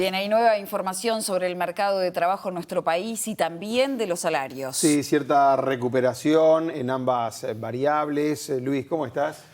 Bien, hay nueva información sobre el mercado de trabajo en nuestro país y también de los salarios. Sí, cierta recuperación en ambas variables. Luis, ¿cómo estás?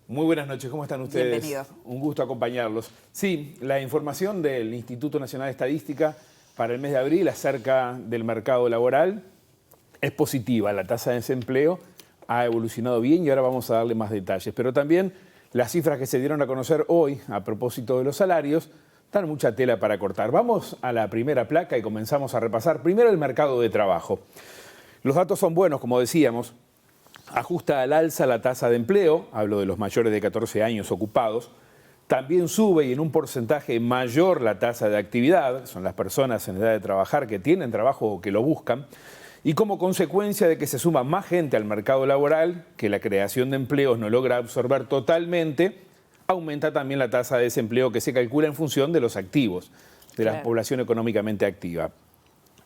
Muy buenas noches, ¿cómo están ustedes? Bienvenido. Un gusto acompañarlos. Sí, la información del Instituto Nacional de Estadística para el mes de abril acerca del mercado laboral es positiva. La tasa de desempleo ha evolucionado bien y ahora vamos a darle más detalles. Pero también las cifras que se dieron a conocer hoy a propósito de los salarios dan mucha tela para cortar. Vamos a la primera placa y comenzamos a repasar primero el mercado de trabajo. Los datos son buenos, como decíamos. Ajusta al alza la tasa de empleo, hablo de los mayores de 14 años ocupados. También sube y en un porcentaje mayor la tasa de actividad, son las personas en edad de trabajar que tienen trabajo o que lo buscan. Y como consecuencia de que se suma más gente al mercado laboral, que la creación de empleos no logra absorber totalmente, aumenta también la tasa de desempleo que se calcula en función de los activos, de la población económicamente activa.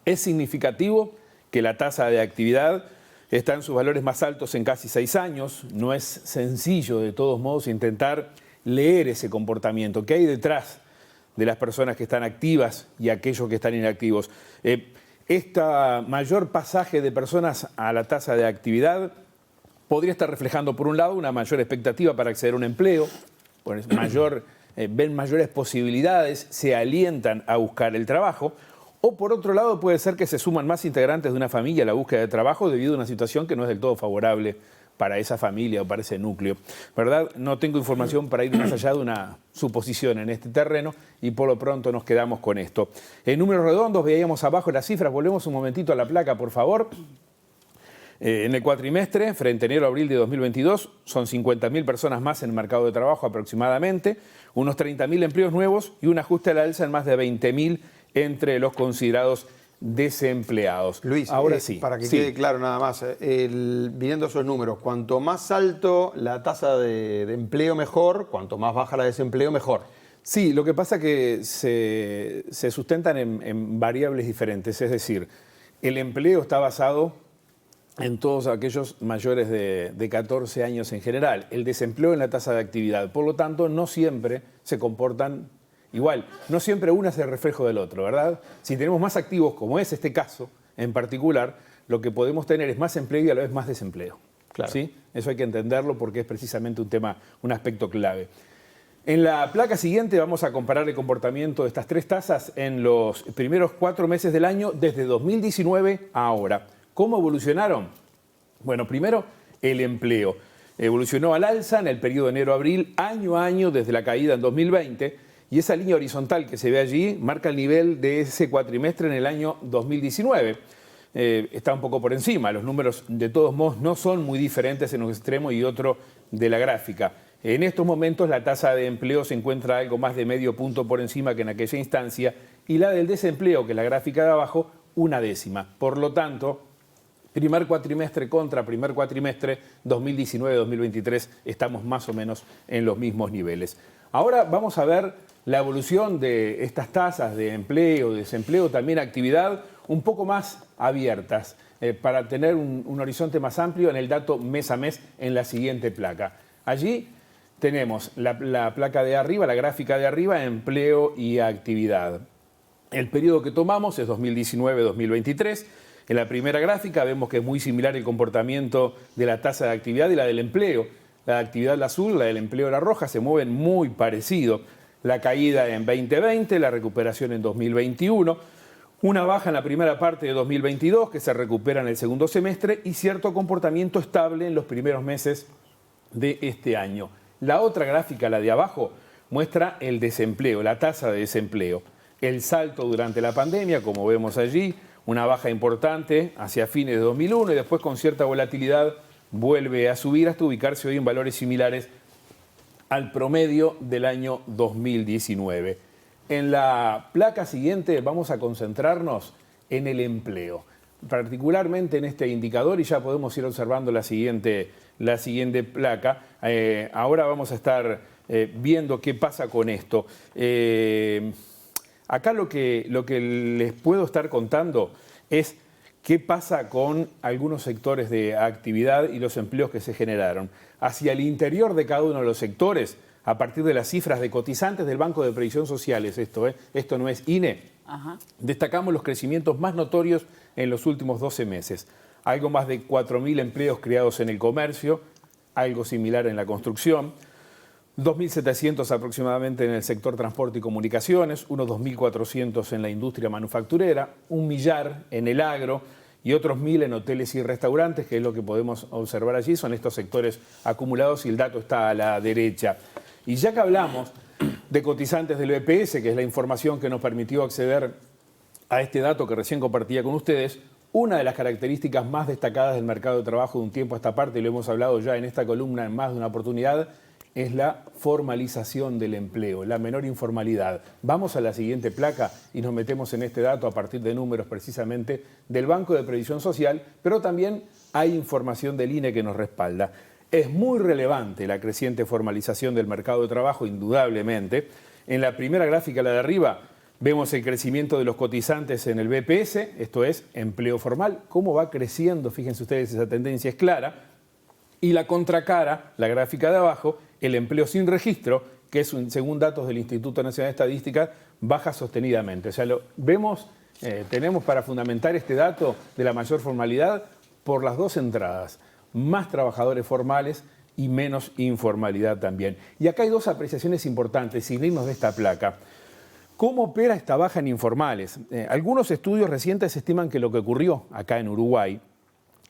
Es significativo que la tasa de actividad está en sus valores más altos en casi 6 años. No es sencillo, de todos modos, intentar leer ese comportamiento. ¿Qué hay detrás de las personas que están activas y aquellos que están inactivos? Este mayor pasaje de personas a la tasa de actividad podría estar reflejando, por un lado, una mayor expectativa para acceder a un empleo, ven mayores posibilidades, se alientan a buscar el trabajo. O por otro lado puede ser que se suman más integrantes de una familia a la búsqueda de trabajo debido a una situación que no es del todo favorable para esa familia o para ese núcleo, ¿verdad? No tengo información para ir más allá de una suposición en este terreno y por lo pronto nos quedamos con esto. En números redondos veíamos abajo las cifras, volvemos un momentito a la placa, por favor. En el cuatrimestre, frente a enero-abril de 2022, son 50.000 personas más en el mercado de trabajo aproximadamente, unos 30.000 empleos nuevos y un ajuste a la alza en más de 20.000 entre los considerados desempleados. Luis, ahora sí. Para que quede claro nada más, viniendo esos números, cuanto más alto la tasa de empleo mejor, cuanto más baja la de desempleo mejor. Sí, lo que pasa es que se sustentan en variables diferentes, es decir, el empleo está basado en todos aquellos mayores de 14 años en general, el desempleo en la tasa de actividad, por lo tanto no siempre se comportan igual, no siempre uno es el reflejo del otro, ¿verdad? Si tenemos más activos, como es este caso en particular, lo que podemos tener es más empleo y a la vez más desempleo. Claro. ¿Sí? Eso hay que entenderlo porque es precisamente un tema, un aspecto clave. En la placa siguiente vamos a comparar el comportamiento de estas tres tasas en los primeros 4 meses del año, desde 2019 a ahora. ¿Cómo evolucionaron? Bueno, primero, el empleo. Evolucionó al alza en el periodo de enero-abril, año a año, desde la caída en 2020, y esa línea horizontal que se ve allí marca el nivel de ese cuatrimestre en el año 2019. Está un poco por encima, los números de todos modos no son muy diferentes en un extremo y otro de la gráfica. En estos momentos la tasa de empleo se encuentra algo más de medio punto por encima que en aquella instancia, y la del desempleo, que es la gráfica de abajo, 1/10. Por lo tanto, primer cuatrimestre contra primer cuatrimestre 2019-2023 estamos más o menos en los mismos niveles. Ahora vamos a ver la evolución de estas tasas de empleo, desempleo, también actividad, un poco más abiertas para tener un horizonte más amplio en el dato mes a mes en la siguiente placa. Allí tenemos la placa de arriba, la gráfica de arriba, empleo y actividad. El periodo que tomamos es 2019-2023. En la primera gráfica vemos que es muy similar el comportamiento de la tasa de actividad y la del empleo. La de actividad la azul, la del empleo la roja, se mueven muy parecido. La caída en 2020, la recuperación en 2021, una baja en la primera parte de 2022 que se recupera en el segundo semestre y cierto comportamiento estable en los primeros meses de este año. La otra gráfica, la de abajo, muestra el desempleo, la tasa de desempleo. El salto durante la pandemia, como vemos allí, una baja importante hacia fines de 2001 y después con cierta volatilidad vuelve a subir hasta ubicarse hoy en valores similares al promedio del año 2019. En la placa siguiente vamos a concentrarnos en el empleo, particularmente en este indicador, y ya podemos ir observando la siguiente placa. Ahora vamos a estar viendo qué pasa con esto. Acá lo que les puedo estar contando es qué pasa con algunos sectores de actividad y los empleos que se generaron. Hacia el interior de cada uno de los sectores a partir de las cifras de cotizantes del Banco de Previsión Social, esto no es INE, destacamos los crecimientos más notorios en los últimos 12 meses. Algo más de 4.000 empleos creados en el comercio, algo similar en la construcción, 2.700 aproximadamente en el sector transporte y comunicaciones, unos 2.400 en la industria manufacturera, 1 millar en el agro y otros 1.000 en hoteles y restaurantes, que es lo que podemos observar allí, son estos sectores acumulados y el dato está a la derecha. Y ya que hablamos de cotizantes del BPS, que es la información que nos permitió acceder a este dato que recién compartía con ustedes, una de las características más destacadas del mercado de trabajo de un tiempo a esta parte, y lo hemos hablado ya en esta columna en más de una oportunidad, es la formalización del empleo, la menor informalidad. Vamos a la siguiente placa y nos metemos en este dato a partir de números precisamente del Banco de Previsión Social, pero también hay información del INE que nos respalda. Es muy relevante la creciente formalización del mercado de trabajo, indudablemente. En la primera gráfica, la de arriba, vemos el crecimiento de los cotizantes en el BPS, esto es, empleo formal. Cómo va creciendo, fíjense ustedes, esa tendencia es clara. Y la contracara, la gráfica de abajo, el empleo sin registro, que es, según datos del Instituto Nacional de Estadística, baja sostenidamente. O sea, tenemos para fundamentar este dato de la mayor formalidad por las dos entradas. Más trabajadores formales y menos informalidad también. Y acá hay dos apreciaciones importantes, sin irnos de esta placa. ¿Cómo opera esta baja en informales? Algunos estudios recientes estiman que lo que ocurrió acá en Uruguay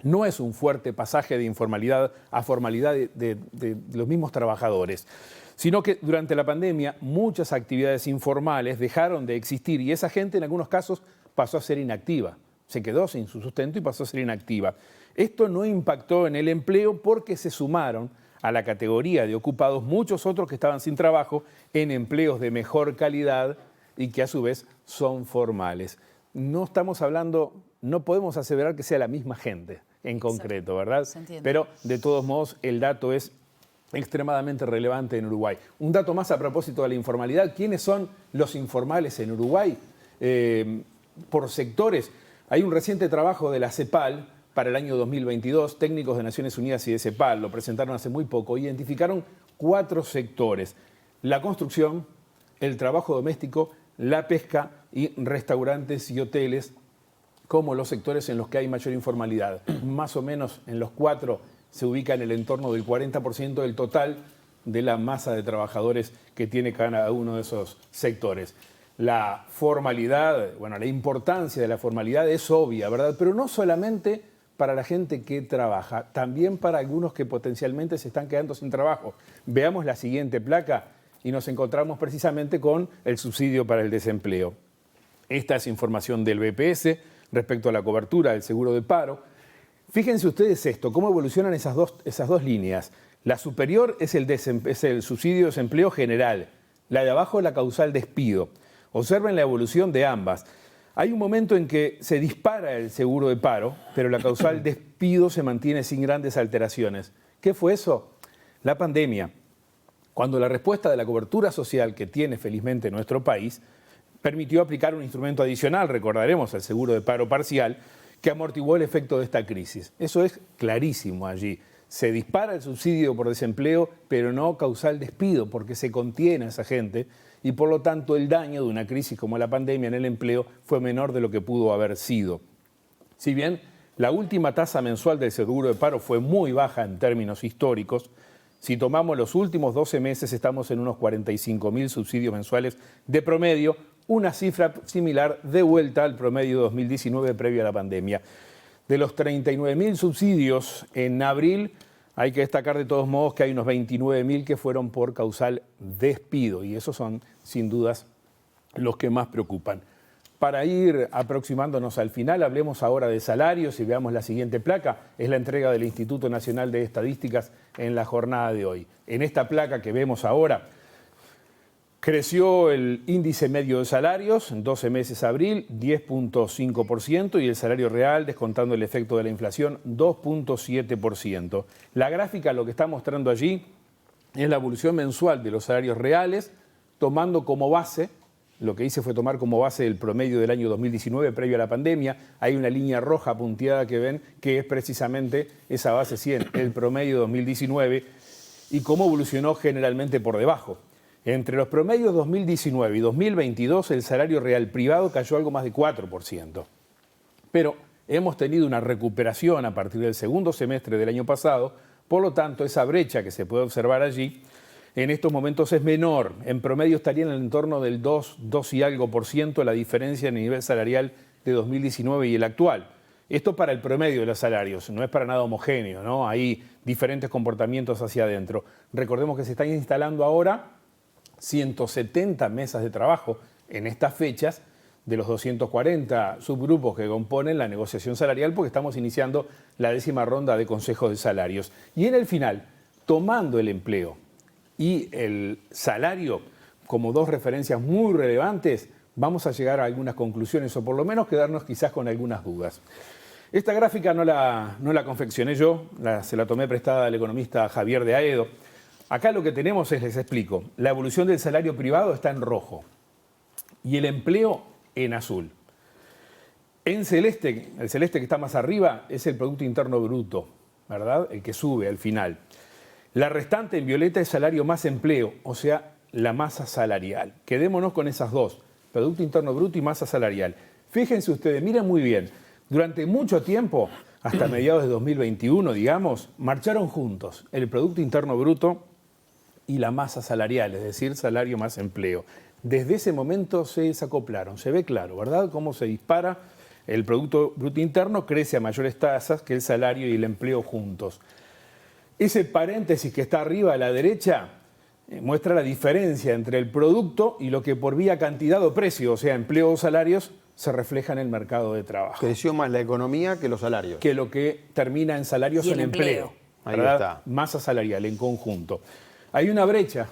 no es un fuerte pasaje de informalidad a formalidad de los mismos trabajadores, sino que durante la pandemia muchas actividades informales dejaron de existir y esa gente en algunos casos pasó a ser inactiva. Se quedó sin su sustento y pasó a ser inactiva. Esto no impactó en el empleo porque se sumaron a la categoría de ocupados muchos otros que estaban sin trabajo en empleos de mejor calidad y que a su vez son formales. No estamos hablando, no podemos aseverar que sea la misma gente en concreto, ¿verdad? Se entiende. Pero de todos modos el dato es extremadamente relevante en Uruguay. Un dato más a propósito de la informalidad. ¿Quiénes son los informales en Uruguay? Por sectores. Hay un reciente trabajo de la CEPAL para el año 2022, técnicos de Naciones Unidas y de CEPAL, lo presentaron hace muy poco, identificaron 4 sectores: la construcción, el trabajo doméstico, la pesca y restaurantes y hoteles como los sectores en los que hay mayor informalidad. Más o menos en los 4 se ubica en el entorno del 40% del total de la masa de trabajadores que tiene cada uno de esos sectores. La formalidad, bueno, la importancia de la formalidad es obvia, ¿verdad? Pero no solamente para la gente que trabaja, también para algunos que potencialmente se están quedando sin trabajo. Veamos la siguiente placa y nos encontramos precisamente con el subsidio para el desempleo. Esta es información del BPS respecto a la cobertura del seguro de paro. Fíjense ustedes esto, cómo evolucionan esas dos líneas. La superior es el subsidio de desempleo general, la de abajo la causal despido. Observen la evolución de ambas. Hay un momento en que se dispara el seguro de paro, pero la causal despido se mantiene sin grandes alteraciones. ¿Qué fue eso? La pandemia. Cuando la respuesta de la cobertura social que tiene felizmente nuestro país permitió aplicar un instrumento adicional, recordaremos, el seguro de paro parcial, que amortiguó el efecto de esta crisis. Eso es clarísimo allí. Se dispara el subsidio por desempleo, pero no causal despido, porque se contiene a esa gente y por lo tanto el daño de una crisis como la pandemia en el empleo fue menor de lo que pudo haber sido. Si bien la última tasa mensual del seguro de paro fue muy baja en términos históricos, si tomamos los últimos 12 meses estamos en unos 45.000 subsidios mensuales de promedio, una cifra similar de vuelta al promedio de 2019 previo a la pandemia. De los 39.000 subsidios en abril, hay que destacar de todos modos que hay unos 29.000 que fueron por causal despido y esos son sin dudas los que más preocupan. Para ir aproximándonos al final, hablemos ahora de salarios y veamos la siguiente placa. Es la entrega del Instituto Nacional de Estadísticas en la jornada de hoy. En esta placa que vemos ahora, creció el índice medio de salarios en 12 meses abril, 10.5%, y el salario real, descontando el efecto de la inflación, 2.7%. La gráfica lo que está mostrando allí es la evolución mensual de los salarios reales, tomando como base, lo que hice fue tomar como base el promedio del año 2019 previo a la pandemia. Hay una línea roja punteada que ven que es precisamente esa base 100, el promedio 2019. y cómo evolucionó generalmente por debajo. Entre los promedios 2019 y 2022, el salario real privado cayó algo más de 4%. Pero hemos tenido una recuperación a partir del segundo semestre del año pasado, por lo tanto, esa brecha que se puede observar allí, en estos momentos es menor. En promedio estaría en el entorno del 2 y algo por ciento la diferencia en el nivel salarial de 2019 y el actual. Esto para el promedio de los salarios, no es para nada homogéneo, ¿no? Hay diferentes comportamientos hacia adentro. Recordemos que se están instalando ahora 170 mesas de trabajo en estas fechas de los 240 subgrupos que componen la negociación salarial, porque estamos iniciando la 10ª ronda de consejos de salarios. Y en el final, tomando el empleo y el salario como dos referencias muy relevantes, vamos a llegar a algunas conclusiones o por lo menos quedarnos quizás con algunas dudas. Esta gráfica no la confeccioné yo, se la tomé prestada al economista Javier de Aedo. Acá lo que tenemos es, les explico, la evolución del salario privado está en rojo y el empleo en azul. En celeste, el celeste que está más arriba es el Producto Interno Bruto, ¿verdad? El que sube al final. La restante en violeta es salario más empleo, o sea, la masa salarial. Quedémonos con esas dos, Producto Interno Bruto y masa salarial. Fíjense ustedes, miren muy bien, durante mucho tiempo, hasta mediados de 2021, digamos, marcharon juntos el Producto Interno Bruto y la masa salarial, es decir, salario más empleo. Desde ese momento se desacoplaron, se ve claro, ¿verdad? Cómo se dispara el Producto Bruto Interno, crece a mayores tasas que el salario y el empleo juntos. Ese paréntesis que está arriba a la derecha muestra la diferencia entre el producto y lo que por vía cantidad o precio, o sea, empleo o salarios, se refleja en el mercado de trabajo. Creció más la economía que los salarios. Que lo que termina en salarios y en empleo. Ahí ¿verdad? está. Masa salarial en conjunto. Hay una brecha,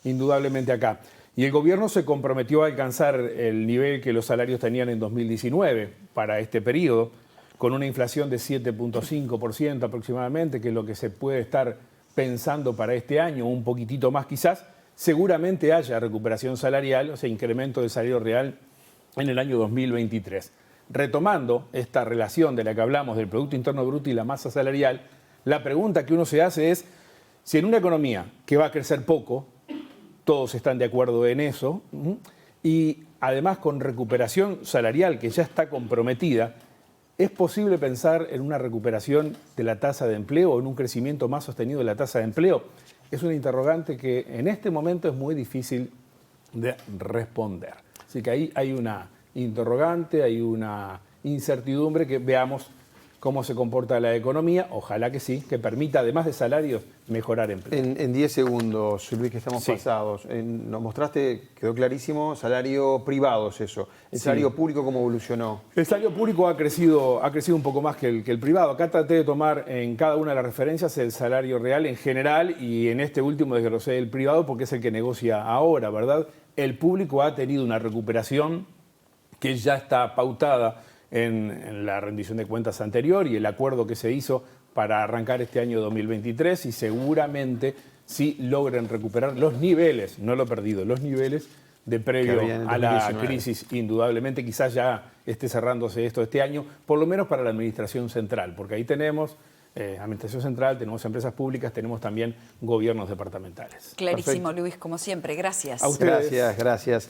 indudablemente acá. Y el gobierno se comprometió a alcanzar el nivel que los salarios tenían en 2019 para este periodo, con una inflación de 7.5% aproximadamente, que es lo que se puede estar pensando para este año, un poquitito más quizás. Seguramente haya recuperación salarial, o sea, incremento del salario real en el año 2023. Retomando esta relación de la que hablamos del Producto Interno Bruto y la masa salarial, la pregunta que uno se hace es, si en una economía que va a crecer poco, todos están de acuerdo en eso, y además con recuperación salarial que ya está comprometida, ¿es posible pensar en una recuperación de la tasa de empleo o en un crecimiento más sostenido de la tasa de empleo? Es una interrogante que en este momento es muy difícil de responder. Así que ahí hay una interrogante, hay una incertidumbre que veamos cómo se comporta la economía, ojalá que sí, que permita, además de salarios, mejorar empleo. En 10 segundos, Luis, que estamos Sí. pasados, nos mostraste, quedó clarísimo, salario privado es eso. ¿El Sí. salario público cómo evolucionó? El salario público ha crecido un poco más que el privado. Acá traté de tomar en cada una de las referencias el salario real en general y en este último desglosé el privado porque es el que negocia ahora, ¿verdad? El público ha tenido una recuperación que ya está pautada en la rendición de cuentas anterior y el acuerdo que se hizo para arrancar este año 2023 y seguramente sí logren recuperar los niveles, no lo perdido, los niveles de previo Que había en a la 2019. crisis, indudablemente. Quizás ya esté cerrándose esto este año, por lo menos para la Administración Central, porque ahí tenemos Administración Central, tenemos empresas públicas, tenemos también gobiernos departamentales. Clarísimo, Perfecto. Luis, como siempre. Gracias. A ustedes. Gracias, gracias.